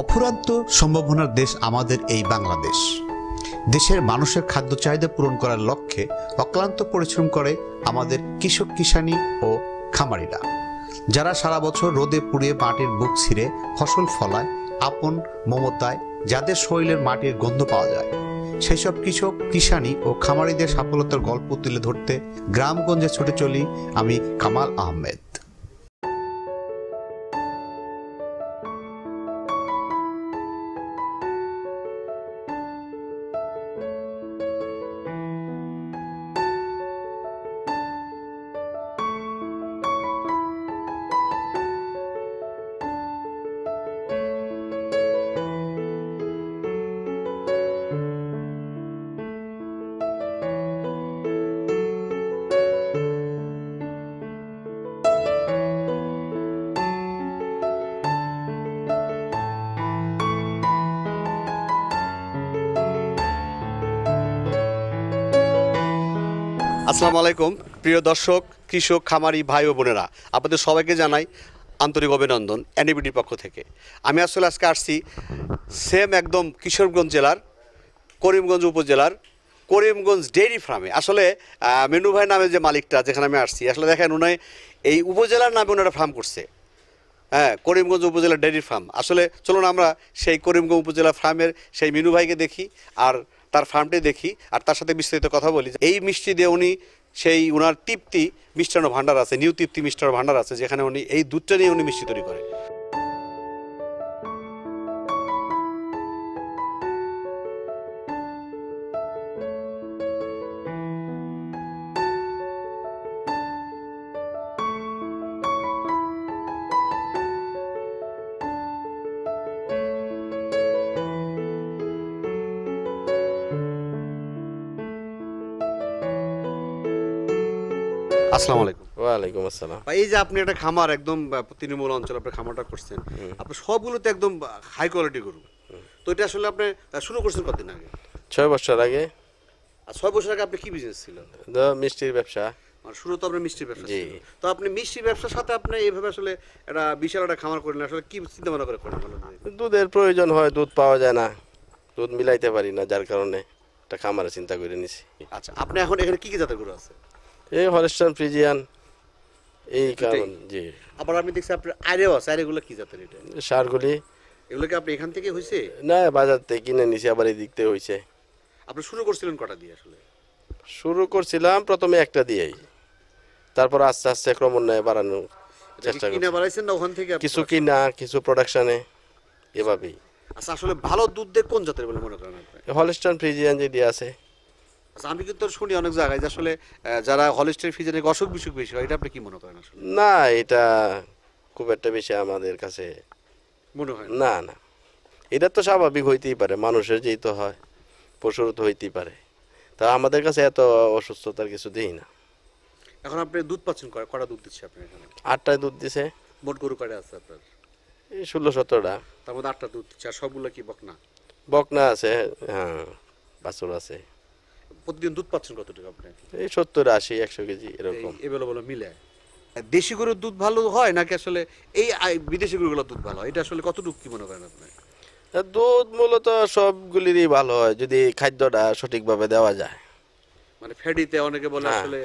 অফুরন্ত সম্ভাবনার দেশ আমাদের এই বাংলাদেশ। দেশের মানুষের খাদ্য চাহিদা পূরণ করার লক্ষ্যে অক্লান্ত পরিশ্রম করে আমাদের কৃষক কিষানি ও খামারিরা, যারা সারা বছর রোদে পুড়িয়ে মাটির বুক ছিঁড়ে ফসল ফলায় আপন মমতায়, যাদের শরীরের মাটির গন্ধ পাওয়া যায়। সেই সব কৃষক কিষানি ও খামারিদের সফলতার গল্প তুলে ধরতে গ্রামগঞ্জে ছুটে চলি আমি কামাল আহমেদ। আসসালামু আলাইকুম প্রিয় দর্শক, কৃষক, খামারি ভাই ও বোনেরা, আপনাদের সবাইকে জানাই আন্তরিক অভিনন্দন এনএবিটির পক্ষ থেকে। আমি আসলে আজকে আসছি সেম একদম কিশোরগঞ্জ জেলার করিমগঞ্জ উপজেলার করিমগঞ্জ ডেইরি ফার্মে। আসলে মেনু ভাই নামে যে মালিকটা, যেখানে আমি আসছি, আসলে দেখেন উনি এই উপজেলার নামে ওনারা ফার্ম করছে। হ্যাঁ, করিমগঞ্জ উপজেলার ডেইরি ফার্ম। আসলে চলুন আমরা সেই করিমগঞ্জ উপজেলা ফার্মের সেই মিনু ভাইকে দেখি আর তার ফার্মটি দেখি আর তার সাথে বিস্তারিত কথা বলি। এই মিষ্টি দিয়ে উনি সেই উনার তৃপ্তি মিষ্টান্ন ভাণ্ডার আছে, নিউ তৃপ্তি মিষ্টান্ন ভাণ্ডার আছে, যেখানে উনি এই দুধটা নিয়ে উনি মিষ্টি তৈরি করে। আসসালামু আলাইকুম। ওয়ালাইকুম আসসালাম। এই যে আপনি একটা খামার একদম তৃণমূল অঞ্চলে আপনি খামারটা করছেন, আপনি সবগুলোতে একদম হাই কোয়ালিটি গরু, তো এটা আসলে আপনি শুরু করছেন কতদিন আগে? 6 বছর আগে। আর 6 বছর আগে আপনি কি বিজনেস ছিল? মিষ্টির ব্যবসা। মানে শুরু তো আপনার মিষ্টির ব্যবসা জি। ছিল, তো আপনি মিষ্টির ব্যবসার সাথে আপনি এইভাবে আসলে একটা বিশাল একটা খামার করলেন, আসলে কি চিন্তা ভাবনা করে করলেন? দুধের প্রয়োজন হয়, দুধ পাওয়া যায় না, দুধ মিলাইতে পারি না, যার কারণে একটা খামারে চিন্তা করে নিছি। আচ্ছা, আপনি এখন এখানে কি কি জাতের গরু আছে? এই হলস্টাইন ফ্রিজিয়ান, এই কারণ। জি। আবার আমি দেখছি আপনার আইরেও আছে, আইরেগুলো কি জাতের? এটা সারগুলি এগুলো কি আপনি এখান থেকে হয়েছে? না, বাজার থেকে কিনে নিছি, আবার এই দিক থেকে হয়েছে। আপনি শুরু করছিলেন কটা দিয়ে? আসলে শুরু করছিলাম প্রথমে একটা দিয়েই, তারপর আস্তে আস্তে ক্রমান্বয়ে বাড়ানোর চেষ্টা কিনে করছি। বাড়াইছেন না ওখান থেকে? কিছু কিনা, কিছু প্রোডাকশনে, এভাবেই। আচ্ছা, আসলে ভালো দুধ দিয়ে কোন জাতের বলে মনে করেন আপনি? হলস্টাইন ফ্রিজিয়ান যেটি আছে। আচ্ছা, আমি কিন্তু শুনি অনেক জায়গায় যে আসলে যারা হলিস্টাইন ফ্রিজিয়ানের অসুখ বিসুখ বেশি হয়, এটা আপনি কি মনে করেন? আসলে না, এটা খুব একটা বেশি আমাদের কাছে মনে হয় না। না, এটা তো স্বাভাবিক হইতেই পারে, মানুষের যেই তো হয়, পশুর তো হইতেই পারে। তা আমাদের কাছে এত অসুস্থতার কিছু দেই না। এখন আপনি দুধ পাচ্ছেন কটা দুধ দিচ্ছে আপনি এখানে? 8টায় দুধ দিছে। মোট গরু কয়টা আছে আপনার? এই 16-17টা। তার মধ্যে 8টা দুধ দিচ্ছে, আর সবগুলো কি বকনা? বকনা আছে, হ্যাঁ, বাছুর আছে। প্রতিদিন দুধ পাচ্ছেন কতটুকু আপনি? এই 70-80 100 কেজি এরকম। এভেলেবল মিলে। দেশি গরুর দুধ ভালো হয় নাকি আসলে এই বিদেশি গরুগুলোর দুধ ভালো হয়? এটা আসলে কতটুকু কি মনে করেন আপনি? দুধ মূলত সবগুলিরই ভালো হয় যদি খাদ্যটা সঠিকভাবে দেওয়া যায়। মানে ফ্যাডিতে অনেকে বলে হ্যাঁ। আসলে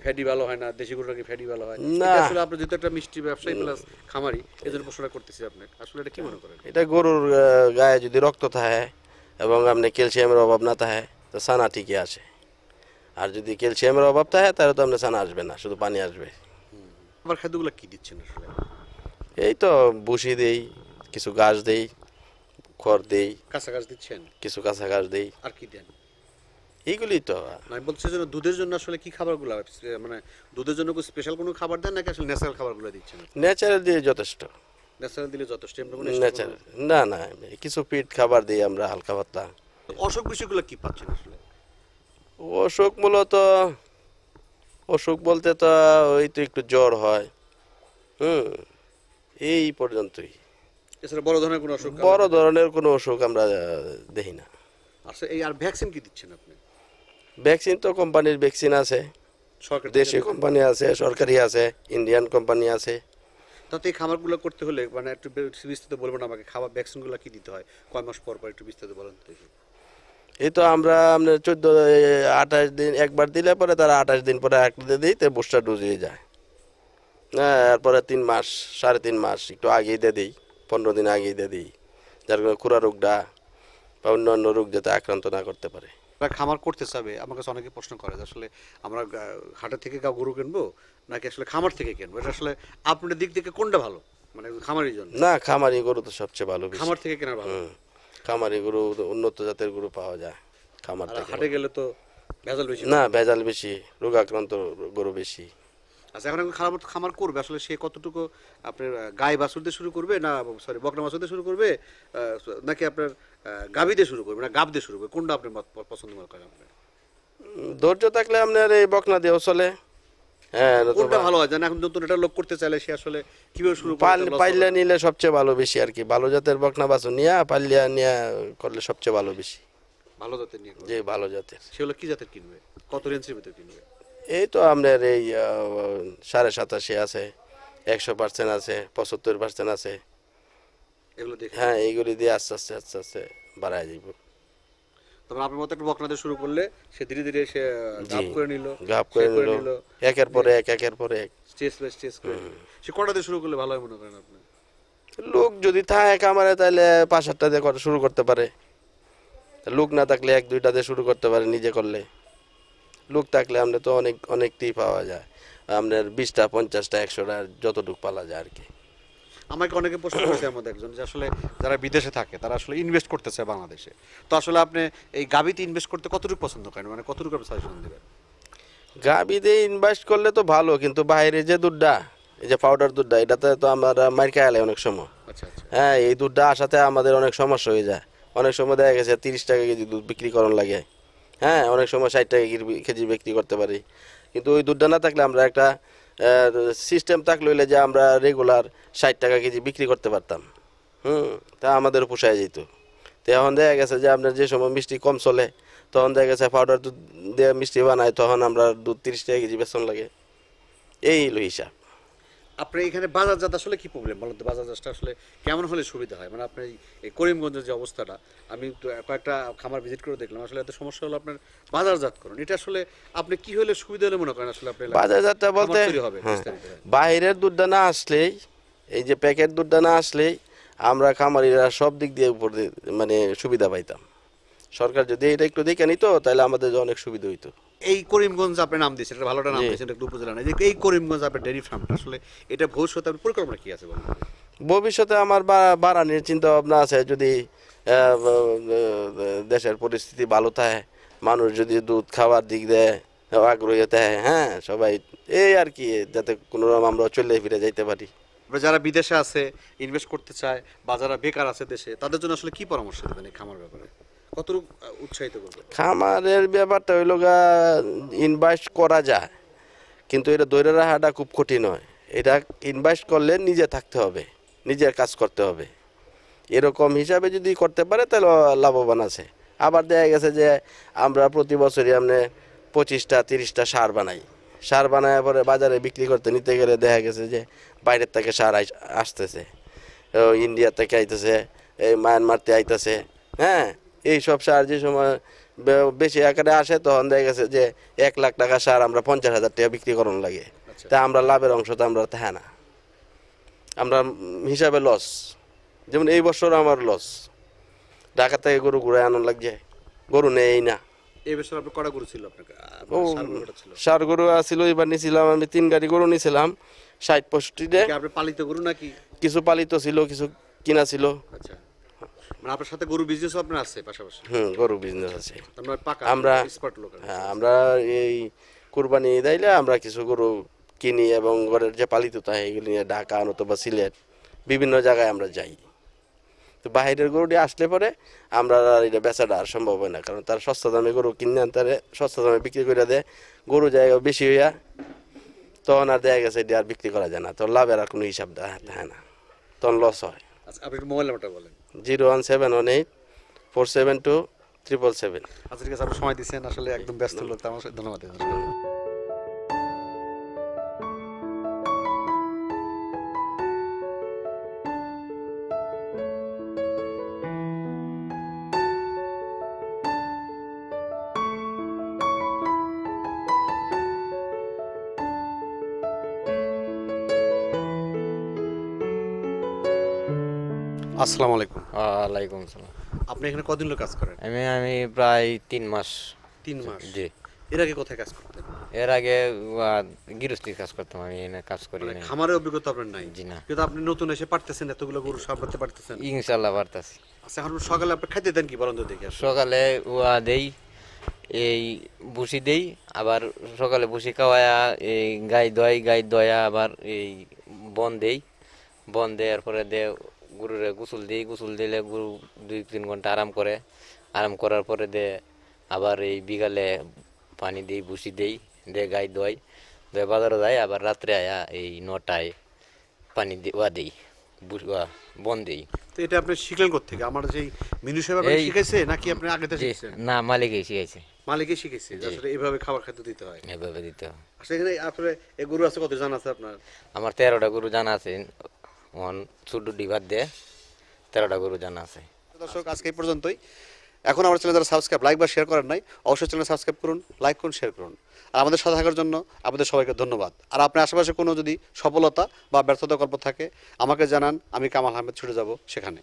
ফ্যাডি ভালো হয় না, দেশি গরু নাকি ফ্যাডি ভালো হয় না। এটা আসলে আপনি যেহেতু একটা মিষ্টি ব্যবসায়ী প্লাস খামারি, এজন্য প্রশ্নটা করতেছি আপনাকে, আসলে এটা কি মনে করেন? এটা গরুর গায়ে যদি রক্ত থাকে এবং আপনি ক্যালসিয়ামের অভাব না থাকে, তো ছানা ঠিকই আসে। আর যদি ক্যালসিয়ামের অভাব থাকে, তাহলে তো আপনার ছানা আসবে না, শুধু পানি আসবে। আবার খাদ্যগুলো কি দিচ্ছেন আসলে? এই তো ভুসি দেই, কিছু ঘাস দেই, খড় দেই, কাঁচা ঘাস দিচ্ছেন? কিছু কাঁচা ঘাস দেই, আর কি দেন? এইগুলি তো। আমি বলছি যে দুধের জন্য আসলে কি খাবারগুলো, মানে দুধের জন্য কোনো স্পেশাল কোনো খাবার দেন নাকি আসলে ন্যাচারাল খাবারগুলো দিচ্ছেন? ন্যাচারাল দিয়ে যথেষ্ট। ন্যাচারাল দিলে যথেষ্ট? ন্যাচারাল না, না, কিছু পিট খাবার দিই আমরা, হালকা পাতলা। অসুখ বিসুখগুলো কি পাচ্ছেন আসলে? অসুখ মূলত, অসুখ বলতে তো ওই তো একটু জ্বর হয়, এই পর্যন্তই। এছাড়া বড় ধরনের কোনো অসুখ? বড় ধরনের কোনো অসুখ আমরা দেখি না। আচ্ছা, এই আর ভ্যাকসিন কি দিচ্ছেন আপনি? ভ্যাকসিন তো কোম্পানির ভ্যাকসিন আছে, সরকার দেশি কোম্পানি আছে, সরকারি আছে, ইন্ডিয়ান কোম্পানি আছে। তাতে এই খামারগুলো করতে হলে মানে একটু বিস্তারিত বলবেন আমাকে, খাবার ভ্যাকসিনগুলো কি দিতে হয়, কয় মাস পর পর একটু বিস্তারিত বলেন তো দেখি। এই তো আমরা আপনার 28 দিন একবার দিলে পরে তারা 28 দিন পরে একটা দিই, তো বুস্টার ডোজ হয়ে যায়। হ্যাঁ, এরপরে 3 মাস 3.5 মাস একটু আগেই দিয়ে দিই, 15 দিন আগেই দিয়ে দিই, যার কারণে খুরা রোগটা বা অন্যান্য রোগ যাতে আক্রান্ত না করতে পারে। যারা খামার করতে চাবে, আমার কাছে অনেকে প্রশ্ন করে যে আসলে আমরা হাটের থেকে গরু কিনবো নাকি আসলে খামার থেকে কিনবো, এটা আসলে আপনাদের দিক থেকে কোনটা ভালো, মানে খামারের জন্য? না, খামারি গরু তো সবচেয়ে ভালো বেশি। খামার থেকে কেনা ভালো। খামারি গরু তো উন্নত জাতের গরু পাওয়া যায় খামার আর থেকে। হাটে গেলে তো ভেজাল বেশি। না, ভেজাল বেশি, রোগাক্রান্ত গরু বেশি। আচ্ছা, এখন খামার খামার করবে আসলে সে কতটুকু আপনার গাই বাছুর দিয়ে শুরু করবে, না সরি বকনা বাছুর দিয়ে শুরু করবে, নাকি আপনার গাভী দিয়ে শুরু করবে, না গাব দিয়ে শুরু করবে, কোনটা আপনি পছন্দ মনে করেন আপনি? ধৈর্য থাকলে আপনার এই বকনা দিয়েও চলে। হ্যাঁ, কোনটা ভালো হয় জানেন? এখন নতুন একটা লোক করতে চাইলে সে আসলে কিভাবে শুরু করবে? পাইলে নিলে সবচেয়ে ভালো বেশি আর কি, ভালো জাতের বকনা বাছুর নিয়ে পাল্লিয়া নিয়ে করলে সবচেয়ে ভালো বেশি। ভালো জাতের নিয়ে করবে। যে ভালো জাতের সেগুলো কি জাতের কিনবে, কত রেঞ্জের ভিতরে কিনবে? এই তো আপনার এই 87.5 আছে, 100% আছে, 75% আছে। এগুলো দেখে হ্যাঁ, এইগুলি দিয়ে আস্তে আস্তে আস্তে আস্তে বাড়ায় যাইব। তবে আপনার মতো একটা বকনা দিয়ে শুরু করলে সে ধীরে ধীরে সে গাব করে নিল, গাপ করে নিল, একের পরে এক একের পরে এক। স্টেজ বাই স্টেজ করে নিল। সে কটা দিয়ে শুরু করলে ভালো হয় মনে করেন আপনি? লোক যদি থাকে খামারে তাহলে 5-8টা দিয়ে শুরু করতে পারে। লোক না থাকলে 1-2টা দিয়ে শুরু করতে পারে নিজে করলে। লোক থাকলে আমরা তো অনেকটাই পাওয়া যায়, আপনার 20টা 50টা 100টা যতটুকু পালা যায় আর কি। আমাকে অনেকে প্রশ্ন করছে আমাদের একজন যে আসলে যারা বিদেশে থাকে তারা আসলে ইনভেস্ট করতে চায় বাংলাদেশে, তো আসলে আপনি এই গাবিতে ইনভেস্ট করতে কতটুকু পছন্দ করেন, মানে কতটুকু আপনি সাজেশন দেবেন? গাভী দিয়ে ইনভেস্ট করলে তো ভালো, কিন্তু বাইরে যে দুধটা, এই যে পাউডার দুধটা, এটাতে তো আমরা মার খাইলে অনেক সময়। আচ্ছা আচ্ছা। হ্যাঁ, এই দুধটা আসাতে আমাদের অনেক সমস্যা হয়ে যায়। অনেক সময় দেখা গেছে 30 টাকা কেজি দুধ বিক্রি করার লাগে। হ্যাঁ, অনেক সময় 60 টাকা কেজি বিক্রি করতে পারি, কিন্তু ওই দুধটা না থাকলে আমরা একটা সিস্টেম থাকলে হইলে যে আমরা রেগুলার 60 টাকা কেজি বিক্রি করতে পারতাম। তা আমাদের পোষায় যেত। তো এখন দেখা গেছে যে আপনার যে সময় মিষ্টি কম চলে, তখন দেখা গেছে পাউডার দুধ দিয়ে মিষ্টি বানায়, তখন আমরা দুধ 30 টাকা কেজি বেতন লাগে। এই হলো হিসাব। আপনার এখানে বাজারজাত আসলে কি প্রবলেম বলুন তো? বাজারজাতটা আসলে কেমন হলে সুবিধা হয়? মানে আপনার এই করিমগঞ্জের যে অবস্থাটা, আমি তো কয়েকটা খামার ভিজিট করে দেখলাম, আসলে এত সমস্যা হলো আপনার বাজারজাত করুন, এটা আসলে আপনি কি হলে সুবিধা হলে মনে করেন আসলে আপনি বাজারজাতটা বলতে হবে হ্যাঁ, বিস্তারিত হয়। বাইরের দুধটা না আসলেই, এই যে প্যাকেট দুধটা না আসলেই আমরা খামারিরা সব দিক দিয়ে উপর মানে সুবিধা পাইতাম। সরকার যদি এটা একটু দেখে নিত তাহলে আমাদের অনেক সুবিধা হইতো। এই করিমগঞ্জ আপনি নাম দিয়েছেন, এটা ভালোটা নাম জি। দিয়েছেন, একটু উপজেলা না, এই করিমগঞ্জ আপনার ডেয়ারি ফার্মটা আসলে এটা ভবিষ্যতে আপনার পরিকল্পনা কি আছে বলুন? ভবিষ্যতে আমার বাড়ানোর চিন্তা ভাবনা আছে, যদি দেশের পরিস্থিতি ভালো থাকে, মানুষ যদি দুধ খাওয়ার দিক দিয়ে আগ্রহী থাকে, হ্যাঁ সবাই এই আর কি, যাতে কোনো রকম আমরা চলে ফিরে যাইতে পারি। যারা বিদেশে আছে ইনভেস্ট করতে চায় বা যারা বেকার আছে দেশে, তাদের জন্য আসলে কি পরামর্শ দেবেন এই খামার ব্যাপারে? কতটুকু উৎসাহিত করবেন? খামারের ব্যাপারটা হইল ইনভেস্ট করা যায়, কিন্তু এটা ধরে রাখাটা খুব কঠিন হয়। এটা ইনভেস্ট করলে নিজে থাকতে হবে, নিজের কাজ করতে হবে। এরকম হিসাবে যদি করতে পারে তাহলে লাভবান আছে। আবার দেখা গেছে যে আমরা প্রতি বছরই আমরা 25টা 30টা সার বানাই, সার বানায় পরে বাজারে বিক্রি করতে নিতে গেলে দেখা গেছে যে বাইরের থেকে সার আসতেছে, ইন্ডিয়া থেকে আইতেছে, এই মায়ানমারতে আইতেছে। হ্যাঁ, এই সব সার যে সময় বেশি আকারে আসে, তখন দেখা গেছে যে 1 লাখ টাকা সার আমরা 50,000 টাকা বিক্রি করানো লাগে। তা আমরা লাভের অংশ তো আমরা থাকে না, আমরা হিসাবে লস। যেমন এই বছর আমার লস, ঢাকা থেকে গরু ঘুরে আনার লাগছে, গরু নেই না। এই বছর আপনার কটা গরু ছিল? আপনার ও ষাঁড় গরু কটা ছিল? সার গরু আসছিল, এবার নিয়েছিলাম আমি 3 গাড়ি গরু নিয়েছিলাম 60-65 কি আপনার পালিত গরু নাকি? কিছু পালিত ছিল, কিছু কিনা ছিল। আচ্ছা, মানে আপনার সাথে গরু বিজনেস আপনার আছে পাশাপাশি? গরু বিজনেস আছে। আমরা পাকা আমরা এক্সপার্ট লোক। হ্যাঁ, আমরা এই কুরবানি দিলে আমরা কিছু গরু কিনি এবং ঘরের যে পালিত থাকে এগুলি নিয়ে ঢাকা অথবা সিলেট বিভিন্ন জায়গায় আমরা যাই। তো বাইরের গরুটি আসলে পরে আমরা আর এটা বেচাটা আর সম্ভব হয় না, কারণ তার সস্তা দামে গরু কিনে আনতে সস্তা দামে বিক্রি করে দেয়, গরু জায়গা বেশি হইয়া তখন আর দেখা গেছে এটা আর বিক্রি করা যায় না, তো লাভের আর কোনো হিসাব থাকে না, তখন লস হয়। আচ্ছা, আপনি একটু মোবাইল নাম্বারটা বলেন। 01718 472 777। আচ্ছা ঠিক আছে, আপনি সময় দিচ্ছেন, আসলে একদম ব্যস্ত লোক, তো আমার সাথে ধন্যবাদ। আসসালামু আলাইকুম। ওয়ালাইকুম আসসালাম। আপনি এখানে কদিন হলো কাজ করেন? আমি প্রায় 3 মাস। 3 মাস। জি। এর আগে কোথায় কাজ করতেন? এর আগে গৃহস্থী কাজ করতাম, আমি এনে কাজ করি মানে নাই। খামারের অভিজ্ঞতা আপনার নাই? জি না। কিন্তু আপনি নতুন এসে পারতেছেন, এতগুলো গরু সামলাতে পারতেছেন। ইনশাল্লাহ পারতাছি। আচ্ছা, এখন সকালে আপনি খাইতে দেন কি বলেন তো দেখি আসলে? সকালে দেই, এই ভুসি দেই, আবার সকালে ভুসি খাওয়ায়া এই গাই দয়া আবার এই বন দেওয়ার পরে গরুরে গোসল দিই, গোসল দিলে গরু 2-3 ঘন্টা আরাম করে, আরাম করার পরে আবার এই বিকালে পানি দিই, ভুসি দেই, গাই দয় বাজারে যায়, আবার রাত্রে আয়া এই 9টায় পানি দেই, বন দেই। তো এটা আপনি শিখলেন কোত্থেকে? আমার যেই মিনু সাহেব আপনাকে এই- শিখাইছে নাকি আপনি আগে থেকে জি, শিখছেন? না, মালিকই শিখাইছে, মালিকই শিখাইছে যে আসলে এইভাবে খাবার খাদ্য দিতে হয়। এভাবে দিতে হয়। আসলে এখানে আপনার এই গরু আছে কত জানা আছে আপনার? আমার 13টা গরু জানা আছে, ছোট ডিভার দিয়ে 13টা গরু জানা আছে। দর্শক, আজকে এই পর্যন্তই। এখন আমার চ্যানেল যারা সাবস্ক্রাইব, লাইক বা শেয়ার করেন নাই, অবশ্যই চ্যানেল সাবস্ক্রাইব করুন, লাইক করুন, শেয়ার করুন। আর আমাদের সাথে থাকার জন্য আপনাদের সবাইকে ধন্যবাদ। আর আপনার আশেপাশে কোনো যদি সফলতা বা ব্যর্থতা গল্প থাকে আমাকে জানান, আমি কামাল আহমেদ ছুটে যাব সেখানে।